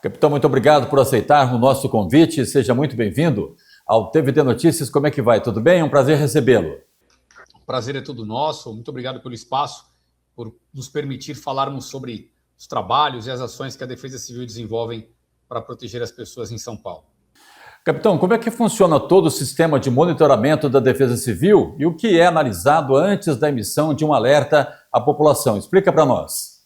Capitão, muito obrigado por aceitar o nosso convite. Seja muito bem-vindo ao TVT Notícias. Como é que vai? Tudo bem? É um prazer recebê-lo. O prazer é todo nosso. Muito obrigado pelo espaço, por nos permitir falarmos sobre os trabalhos e as ações que a Defesa Civil desenvolve para proteger as pessoas em São Paulo. Capitão, como é que funciona todo o sistema de monitoramento da Defesa Civil e o que é analisado antes da emissão de um alerta à população? Explica para nós.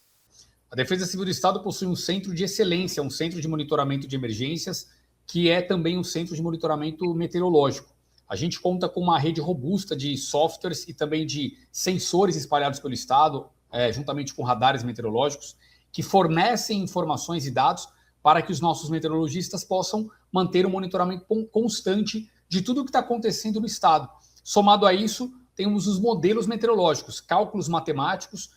A Defesa Civil do Estado possui um centro de excelência, um centro de monitoramento de emergências, que é também um centro de monitoramento meteorológico. A gente conta com uma rede robusta de softwares e também de sensores espalhados pelo Estado, juntamente com radares meteorológicos, que fornecem informações e dados para que os nossos meteorologistas possam manter um monitoramento constante de tudo o que está acontecendo no Estado. Somado a isso, temos os modelos meteorológicos, cálculos matemáticos,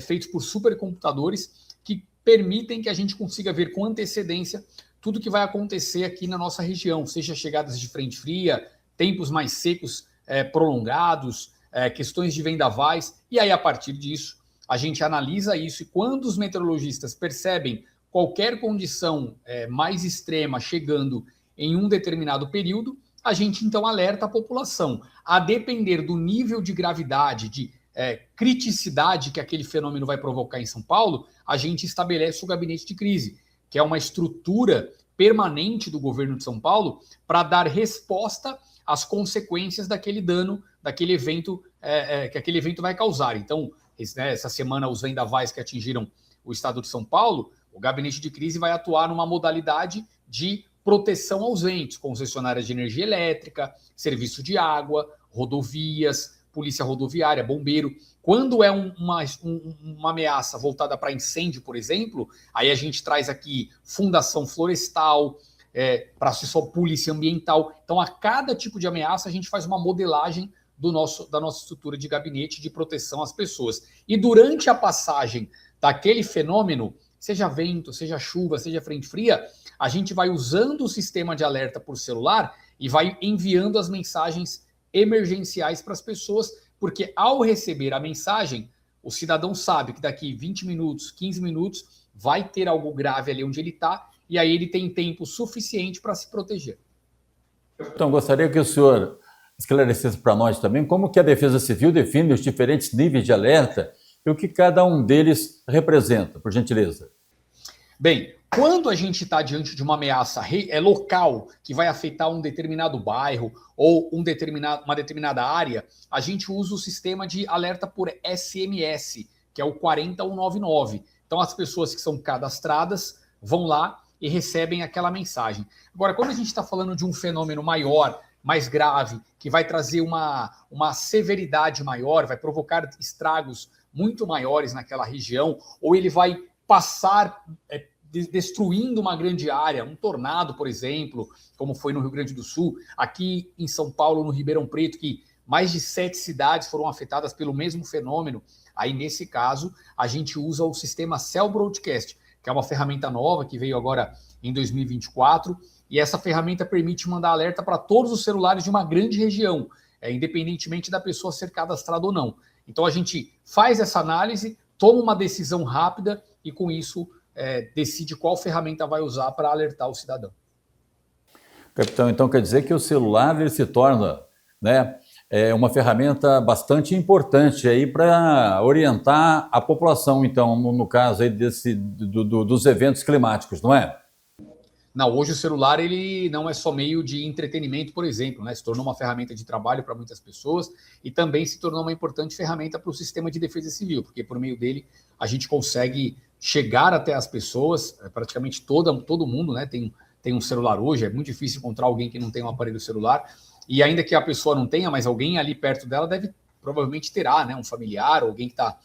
feitos por supercomputadores que permitem que a gente consiga ver com antecedência tudo que vai acontecer aqui na nossa região, seja chegadas de frente fria, tempos mais secos prolongados, questões de vendavais, e aí a partir disso a gente analisa isso e quando os meteorologistas percebem qualquer condição mais extrema chegando em um determinado período, a gente então alerta a população. A depender do nível de gravidade, de criticidade que aquele fenômeno vai provocar em São Paulo, a gente estabelece o gabinete de crise, que é uma estrutura permanente do governo de São Paulo para dar resposta às consequências daquele dano, daquele evento que aquele evento vai causar. Então, essa semana, os vendavais que atingiram o estado de São Paulo, o gabinete de crise vai atuar numa modalidade de proteção aos ventos, concessionárias de energia elétrica, serviço de água, rodovias, polícia rodoviária, bombeiro. Quando é uma ameaça voltada para incêndio, por exemplo, aí a gente traz aqui fundação florestal, para só polícia ambiental. Então, a cada tipo de ameaça, a gente faz uma modelagem da nossa estrutura de gabinete de proteção às pessoas. E durante a passagem daquele fenômeno, seja vento, seja chuva, seja frente fria, a gente vai usando o sistema de alerta por celular e vai enviando as mensagens emergenciais para as pessoas, porque ao receber a mensagem, o cidadão sabe que daqui 20 minutos, 15 minutos, vai ter algo grave ali onde ele está, e aí ele tem tempo suficiente para se proteger. Então, gostaria que o senhor esclarecesse para nós também como que a Defesa Civil define os diferentes níveis de alerta e o que cada um deles representa, por gentileza. Bem, quando a gente está diante de uma ameaça local que vai afetar um determinado bairro ou uma determinada área, a gente usa o sistema de alerta por SMS, que é o 40199. Então, as pessoas que são cadastradas vão lá e recebem aquela mensagem. Agora, quando a gente está falando de um fenômeno maior, mais grave, que vai trazer uma severidade maior, vai provocar estragos muito maiores naquela região, ou ele vai passar destruindo uma grande área, um tornado, por exemplo, como foi no Rio Grande do Sul, aqui em São Paulo, no Ribeirão Preto, que mais de 7 cidades foram afetadas pelo mesmo fenômeno. Aí, nesse caso, a gente usa o sistema Cell Broadcast, que é uma ferramenta nova que veio agora em 2024, e essa ferramenta permite mandar alerta para todos os celulares de uma grande região, independentemente da pessoa ser cadastrada ou não. Então, a gente faz essa análise, toma uma decisão rápida e, com isso, decide qual ferramenta vai usar para alertar o cidadão. Capitão, então quer dizer que o celular ele se torna, né, uma ferramenta bastante importante aí para orientar a população, então, no caso aí dos eventos climáticos, não é? Não, hoje o celular ele não é só meio de entretenimento, por exemplo, né? Se tornou uma ferramenta de trabalho para muitas pessoas e também se tornou uma importante ferramenta para o sistema de defesa civil, porque por meio dele a gente consegue chegar até as pessoas, praticamente todo mundo, né, tem um celular hoje, é muito difícil encontrar alguém que não tenha um aparelho celular, e ainda que a pessoa não tenha, mas alguém ali perto dela provavelmente terá, né, um familiar, alguém que está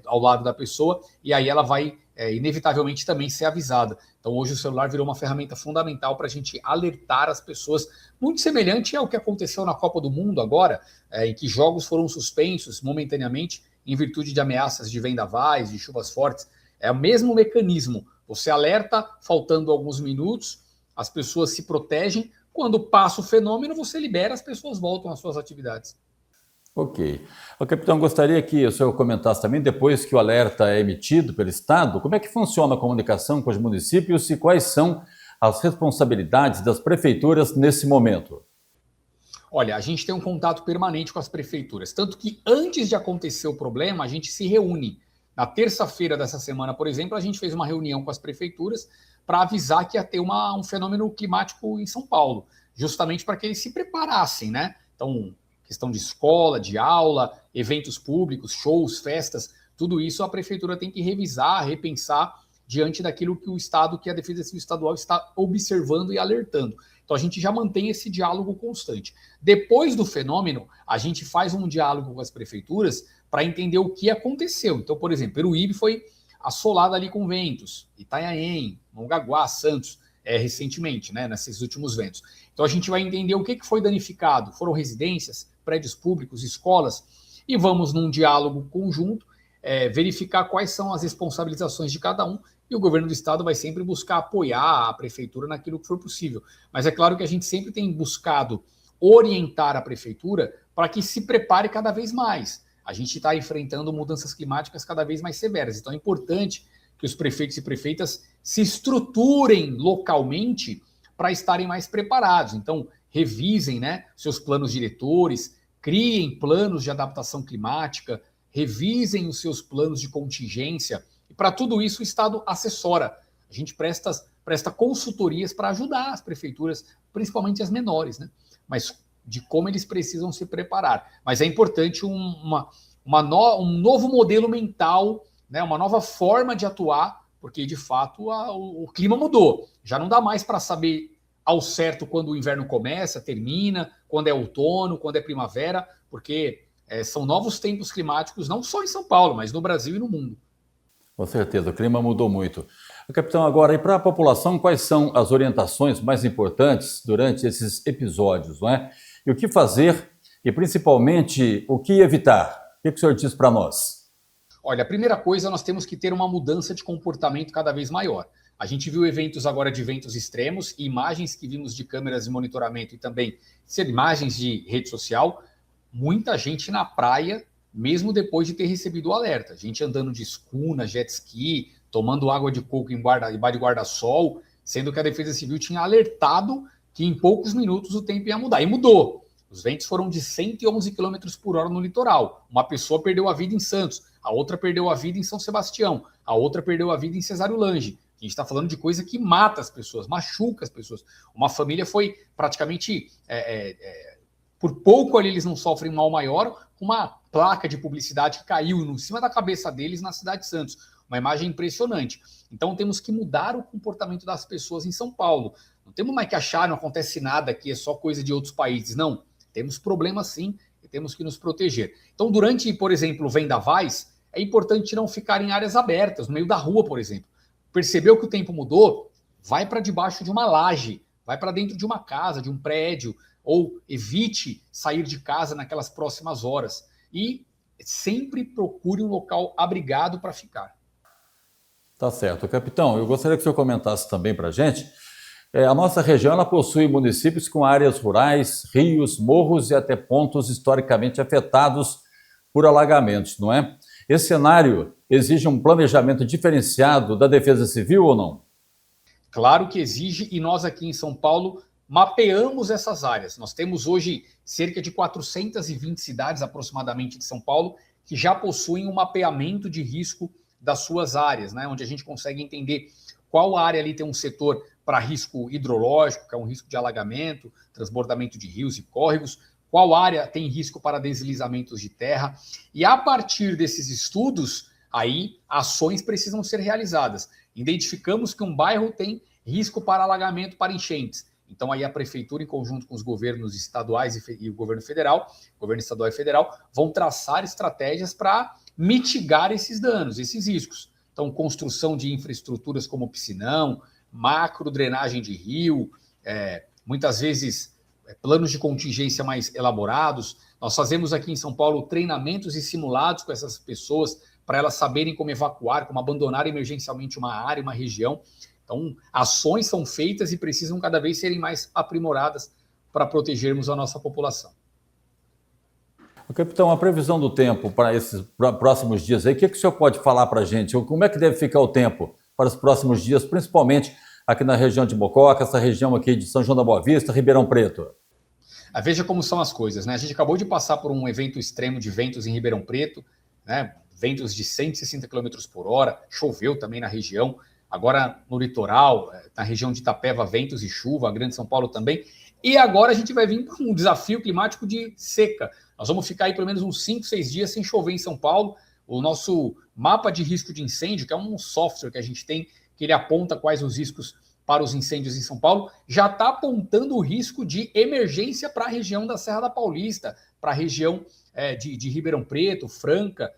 ao lado da pessoa, e aí ela vai inevitavelmente também ser avisada. Então hoje o celular virou uma ferramenta fundamental para a gente alertar as pessoas, muito semelhante ao que aconteceu na Copa do Mundo agora, em que jogos foram suspensos momentaneamente em virtude de ameaças de vendavais, de chuvas fortes. É o mesmo mecanismo, você alerta faltando alguns minutos, as pessoas se protegem, quando passa o fenômeno você libera, as pessoas voltam às suas atividades. Ok. O capitão, gostaria que o senhor comentasse também, depois que o alerta é emitido pelo Estado, como é que funciona a comunicação com os municípios e quais são as responsabilidades das prefeituras nesse momento? Olha, a gente tem um contato permanente com as prefeituras, tanto que antes de acontecer o problema, a gente se reúne. Na terça-feira dessa semana, por exemplo, a gente fez uma reunião com as prefeituras para avisar que ia ter um fenômeno climático em São Paulo, justamente para que eles se preparassem, né? Então, questão de escola, de aula, eventos públicos, shows, festas, tudo isso a prefeitura tem que revisar, repensar diante daquilo que o Estado, que a Defesa Civil Estadual está observando e alertando. Então a gente já mantém esse diálogo constante. Depois do fenômeno, a gente faz um diálogo com as prefeituras para entender o que aconteceu. Então, por exemplo, Peruíbe foi assolada ali com ventos, Itanhaém, Mongaguá, Santos, recentemente, né, nesses últimos ventos. Então a gente vai entender o que foi danificado. Foram residências, prédios públicos, escolas, e vamos num diálogo conjunto verificar quais são as responsabilizações de cada um, e o governo do estado vai sempre buscar apoiar a prefeitura naquilo que for possível. Mas é claro que a gente sempre tem buscado orientar a prefeitura para que se prepare cada vez mais. A gente está enfrentando mudanças climáticas cada vez mais severas, então é importante que os prefeitos e prefeitas se estruturem localmente para estarem mais preparados. Então, revisem, né, seus planos diretores, criem planos de adaptação climática, revisem os seus planos de contingência. E para tudo isso, o Estado assessora. A gente presta consultorias para ajudar as prefeituras, principalmente as menores, né? Mas de como eles precisam se preparar. Mas é importante um novo modelo mental, né? Uma nova forma de atuar, porque de fato o clima mudou. Já não dá mais para saber ao certo quando o inverno começa, termina, quando é outono, quando é primavera, porque são novos tempos climáticos, não só em São Paulo, mas no Brasil e no mundo. Com certeza, o clima mudou muito. Capitão, agora, e para a população, quais são as orientações mais importantes durante esses episódios, não é? E o que fazer e, principalmente, o que evitar? O que o senhor diz para nós? Olha, a primeira coisa, nós temos que ter uma mudança de comportamento cada vez maior. A gente viu eventos agora de eventos extremos, imagens que vimos de câmeras de monitoramento e também imagens de rede social, muita gente na praia, mesmo depois de ter recebido o alerta. Gente andando de escuna, jet ski, tomando água de coco embaixo de guarda-sol, sendo que a Defesa Civil tinha alertado que em poucos minutos o tempo ia mudar. E mudou. Os ventos foram de 111 km por hora no litoral. Uma pessoa perdeu a vida em Santos, a outra perdeu a vida em São Sebastião, a outra perdeu a vida em Cesário Lange. A gente está falando de coisa que mata as pessoas, machuca as pessoas. Uma família foi praticamente... por pouco ali eles não sofrem mal maior, uma placa de publicidade que caiu em cima da cabeça deles na cidade de Santos. Uma imagem impressionante. Então temos que mudar o comportamento das pessoas em São Paulo. Não temos mais que achar, não acontece nada aqui, é só coisa de outros países. Não, temos problemas sim e temos que nos proteger. Então durante, por exemplo, vendavais, é importante não ficar em áreas abertas, no meio da rua, por exemplo. Percebeu que o tempo mudou? Vai para debaixo de uma laje, vai para dentro de uma casa, de um prédio, ou evite sair de casa naquelas próximas horas. E sempre procure um local abrigado para ficar. Tá certo. Capitão, eu gostaria que o senhor comentasse também para a gente. A nossa região ela possui municípios com áreas rurais, rios, morros e até pontos historicamente afetados por alagamentos, não é? Esse cenário exige um planejamento diferenciado da Defesa Civil ou não? Claro que exige, e nós aqui em São Paulo mapeamos essas áreas. Nós temos hoje cerca de 420 cidades aproximadamente de São Paulo que já possuem um mapeamento de risco das suas áreas, né? Onde a gente consegue entender qual área ali tem um setor para risco hidrológico, que é um risco de alagamento, transbordamento de rios e córregos, qual área tem risco para deslizamentos de terra. E a partir desses estudos, aí ações precisam ser realizadas. Identificamos que um bairro tem risco para alagamento, para enchentes. Então aí a prefeitura, em conjunto com os governos estaduais e o governo federal, governo estadual e federal, vão traçar estratégias para mitigar esses danos, esses riscos. Então, construção de infraestruturas como piscinão, macro drenagem de rio, muitas vezes planos de contingência mais elaborados. Nós fazemos aqui em São Paulo treinamentos e simulados com essas pessoas para elas saberem como evacuar, como abandonar emergencialmente uma área, uma região. Então, ações são feitas e precisam cada vez serem mais aprimoradas para protegermos a nossa população. Capitão, a previsão do tempo para esses próximos dias aí, o que o senhor pode falar para a gente? Como é que deve ficar o tempo para os próximos dias, principalmente aqui na região de Mococa, essa região aqui de São João da Boa Vista, Ribeirão Preto? Veja como são as coisas, né? A gente acabou de passar por um evento extremo de ventos em Ribeirão Preto, né? Ventos de 160 km por hora, choveu também na região. Agora no litoral, na região de Itapeva, ventos e chuva, a Grande São Paulo também. E agora a gente vai vir para um desafio climático de seca. Nós vamos ficar aí pelo menos uns 5, 6 dias sem chover em São Paulo. O nosso mapa de risco de incêndio, que é um software que a gente tem, que ele aponta quais os riscos para os incêndios em São Paulo, já está apontando o risco de emergência para a região da Serra da Paulista, para a região de Ribeirão Preto, Franca,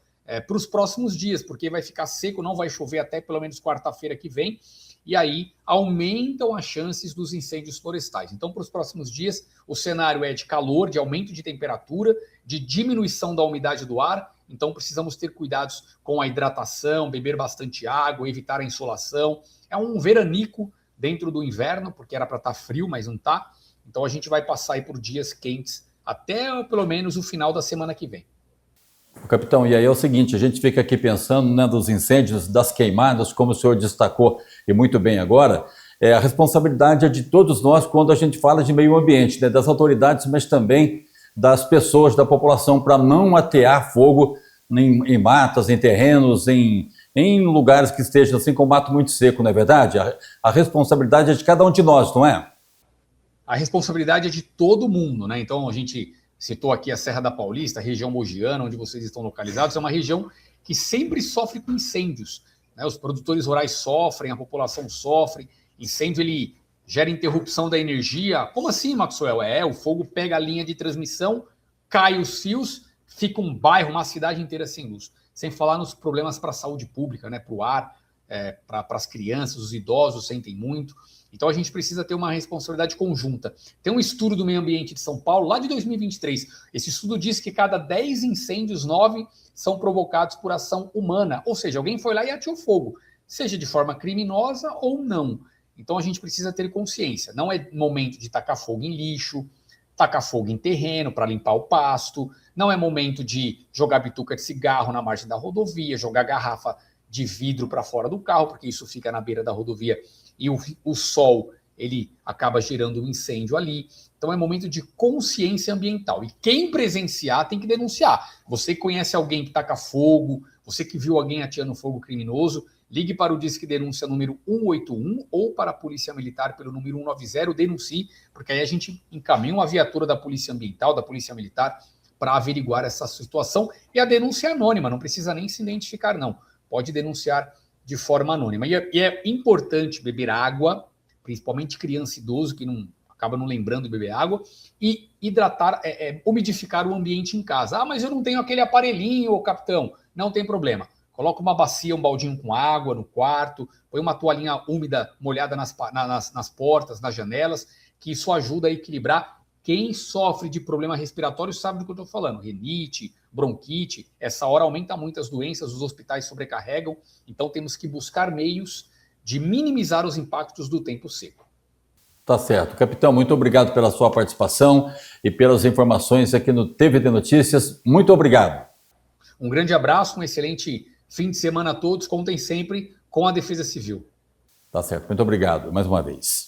para os próximos dias, porque vai ficar seco, não vai chover até pelo menos quarta-feira que vem, e aí aumentam as chances dos incêndios florestais. Então, para os próximos dias, o cenário é de calor, de aumento de temperatura, de diminuição da umidade do ar, então precisamos ter cuidados com a hidratação, beber bastante água, evitar a insolação. É um veranico dentro do inverno, porque era para estar frio, mas não está. Então a gente vai passar aí por dias quentes até pelo menos o final da semana que vem. Capitão, e aí é o seguinte, a gente fica aqui pensando, né, dos incêndios, das queimadas, como o senhor destacou e muito bem agora, a responsabilidade é de todos nós quando a gente fala de meio ambiente, né, das autoridades, mas também das pessoas, da população, para não atear fogo em matas, em terrenos, em lugares que estejam assim com mato muito seco, não é verdade? A responsabilidade é de cada um de nós, não é? A responsabilidade é de todo mundo, né? Então a gente citou aqui a Serra da Paulista, a região mogiana, onde vocês estão localizados, é uma região que sempre sofre com incêndios, né? Os produtores rurais sofrem, a população sofre, incêndio ele gera interrupção da energia. Como assim, Maxwell? O fogo pega a linha de transmissão, cai os fios, fica um bairro, uma cidade inteira sem luz. Sem falar nos problemas para a saúde pública, né? Para o ar, para as crianças, os idosos sentem muito. Então a gente precisa ter uma responsabilidade conjunta. Tem um estudo do meio ambiente de São Paulo, lá de 2023. Esse estudo diz que cada 10 incêndios, 9 são provocados por ação humana. Ou seja, alguém foi lá e ateou fogo, seja de forma criminosa ou não. Então a gente precisa ter consciência. Não é momento de tacar fogo em lixo, tacar fogo em terreno para limpar o pasto. Não é momento de jogar bituca de cigarro na margem da rodovia, jogar garrafa de vidro para fora do carro, porque isso fica na beira da rodovia e o sol ele acaba gerando um incêndio ali. Então é momento de consciência ambiental. E quem presenciar tem que denunciar. Você conhece alguém que taca fogo, você que viu alguém ateando fogo criminoso, ligue para o Disque Denúncia número 181 ou para a Polícia Militar pelo número 190, denuncie, porque aí a gente encaminha uma viatura da Polícia Ambiental, da Polícia Militar, para averiguar essa situação. E a denúncia é anônima, não precisa nem se identificar, não. Pode denunciar de forma anônima. E é importante beber água, principalmente criança e idoso, que acaba não lembrando de beber água, e hidratar, umidificar o ambiente em casa. Ah, mas eu não tenho aquele aparelhinho, capitão. Não tem problema. Coloca uma bacia, um baldinho com água no quarto, põe uma toalhinha úmida molhada nas portas, nas janelas, que isso ajuda a equilibrar. Quem sofre de problema respiratório sabe do que eu estou falando. Rinite, bronquite, essa hora aumenta muito as doenças, os hospitais sobrecarregam, então temos que buscar meios de minimizar os impactos do tempo seco. Tá certo. Capitão, muito obrigado pela sua participação e pelas informações aqui no TVT Notícias. Muito obrigado. Um grande abraço, um excelente fim de semana a todos. Contem sempre com a Defesa Civil. Tá certo. Muito obrigado mais uma vez.